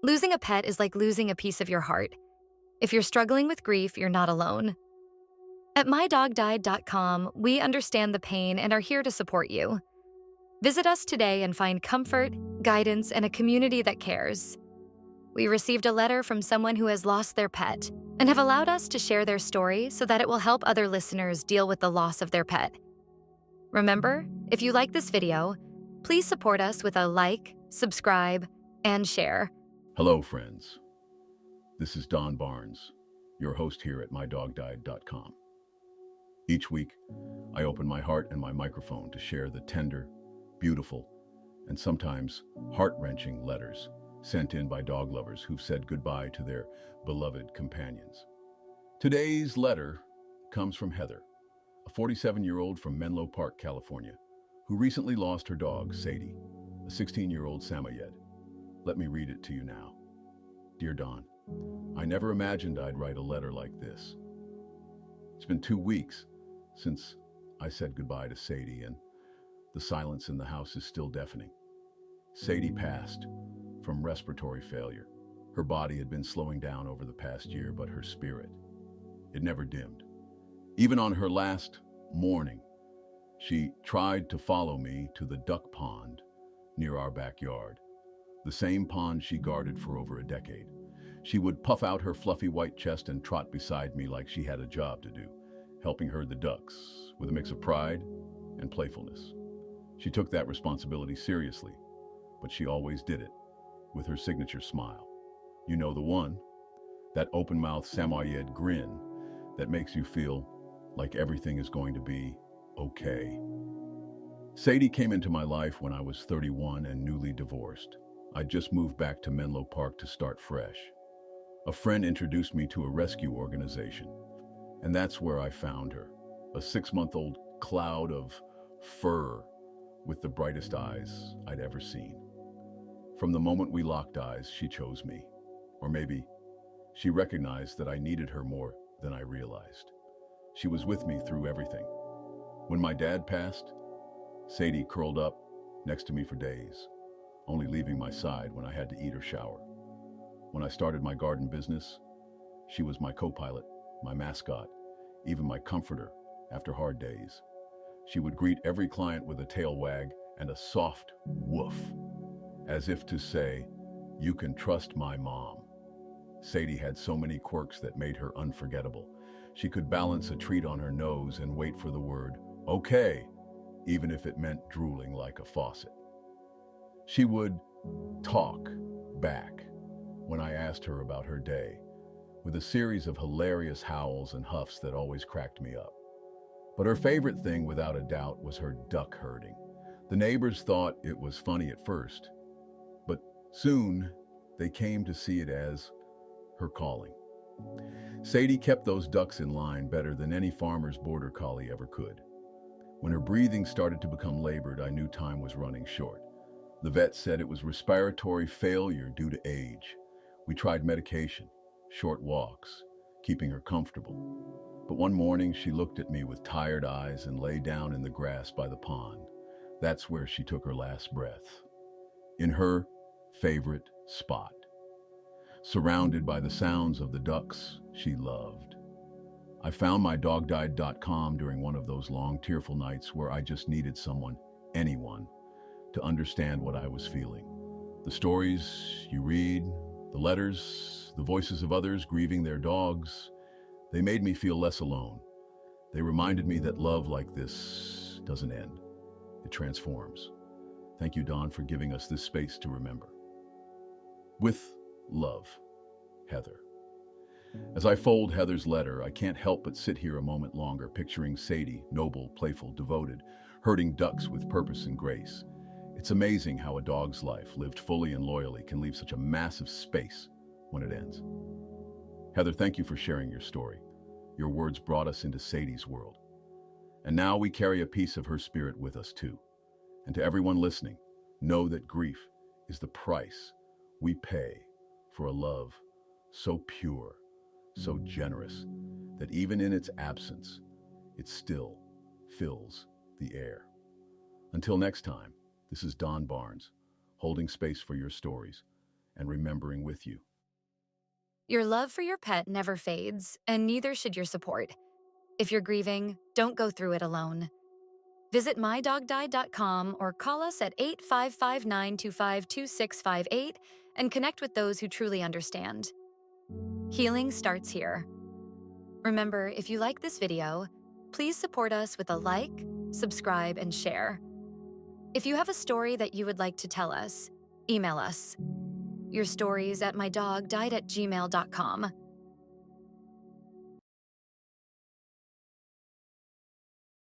Losing a pet is like losing a piece of your heart. If you're struggling with grief, you're not alone. At mydogdied.com, we understand the pain and are here to support you. Visit us today and find comfort, guidance, and a community that cares. We received a letter from someone who has lost their pet and have allowed us to share their story so that it will help other listeners deal with the loss of their pet. Remember, if you like this video, please support us with a like, subscribe, and share. Hello, friends. This is Don Barnes, your host here at mydogdied.com. Each week, I open my heart and my microphone to share the tender, beautiful, and sometimes heart-wrenching letters sent in by dog lovers who've said goodbye to their beloved companions. Today's letter comes from Heather, a 47-year-old from Menlo Park, California, who recently lost her dog, Sadie, a 16-year-old Samoyed. Let me read it to you now. Dear Don, I never imagined I'd write a letter like this. It's been 2 weeks since I said goodbye to Sadie, and the silence in the house is still deafening. Sadie passed from respiratory failure. Her body had been slowing down over the past year, but her spirit, it never dimmed. Even on her last morning, she tried to follow me to the duck pond near our backyard, the same pond she guarded for over a decade. She would puff out her fluffy white chest and trot beside me like she had a job to do, helping herd the ducks with a mix of pride and playfulness. She took that responsibility seriously, but she always did it with her signature smile. You know the one, that open-mouthed Samoyed grin that makes you feel like everything is going to be okay. Sadie came into my life when I was 31 and newly divorced. I'd just moved back to Menlo Park to start fresh. A friend introduced me to a rescue organization, and that's where I found her, a 6-month-old cloud of fur with the brightest eyes I'd ever seen. From the moment we locked eyes, she chose me. Or maybe she recognized that I needed her more than I realized. She was with me through everything. When my dad passed, Sadie curled up next to me for days, only leaving my side when I had to eat or shower. When I started my garden business, she was my co-pilot, my mascot, even my comforter after hard days. She would greet every client with a tail wag and a soft woof, as if to say, "You can trust my mom." Sadie had so many quirks that made her unforgettable. She could balance a treat on her nose and wait for the word, "okay," even if it meant drooling like a faucet. She would talk back when I asked her about her day, with a series of hilarious howls and huffs that always cracked me up. But her favorite thing, without a doubt, was her duck herding. The neighbors thought it was funny at first, but soon they came to see it as her calling. Sadie kept those ducks in line better than any farmer's border collie ever could. When her breathing started to become labored, I knew time was running short. The vet said it was respiratory failure due to age. We tried medication, short walks, keeping her comfortable. But one morning she looked at me with tired eyes and lay down in the grass by the pond. That's where she took her last breath, in her favorite spot, surrounded by the sounds of the ducks she loved. I found mydogdied.com during one of those long, tearful nights where I just needed someone, anyone, to understand what I was feeling. The stories you read, the letters, the voices of others grieving their dogs, they made me feel less alone. They reminded me that love like this doesn't end. It transforms. Thank you, Don, for giving us this space to remember. With love, Heather. As I fold Heather's letter, I can't help but sit here a moment longer, picturing Sadie, noble, playful, devoted, herding ducks with purpose and grace. It's amazing how a dog's life, lived fully and loyally, can leave such a massive space when it ends. Heather, thank you for sharing your story. Your words brought us into Sadie's world. And now we carry a piece of her spirit with us too. And to everyone listening, know that grief is the price we pay for a love so pure, so generous, that even in its absence, it still fills the air. Until next time, this is Don Barnes, holding space for your stories and remembering with you. Your love for your pet never fades, and neither should your support. If you're grieving, don't go through it alone. Visit mydogdied.com or call us at 855-925-2658 and connect with those who truly understand. Healing starts here. Remember, if you like this video, please support us with a like, subscribe, and share. If you have a story that you would like to tell us, email us. Your stories at mydogdied@gmail.com.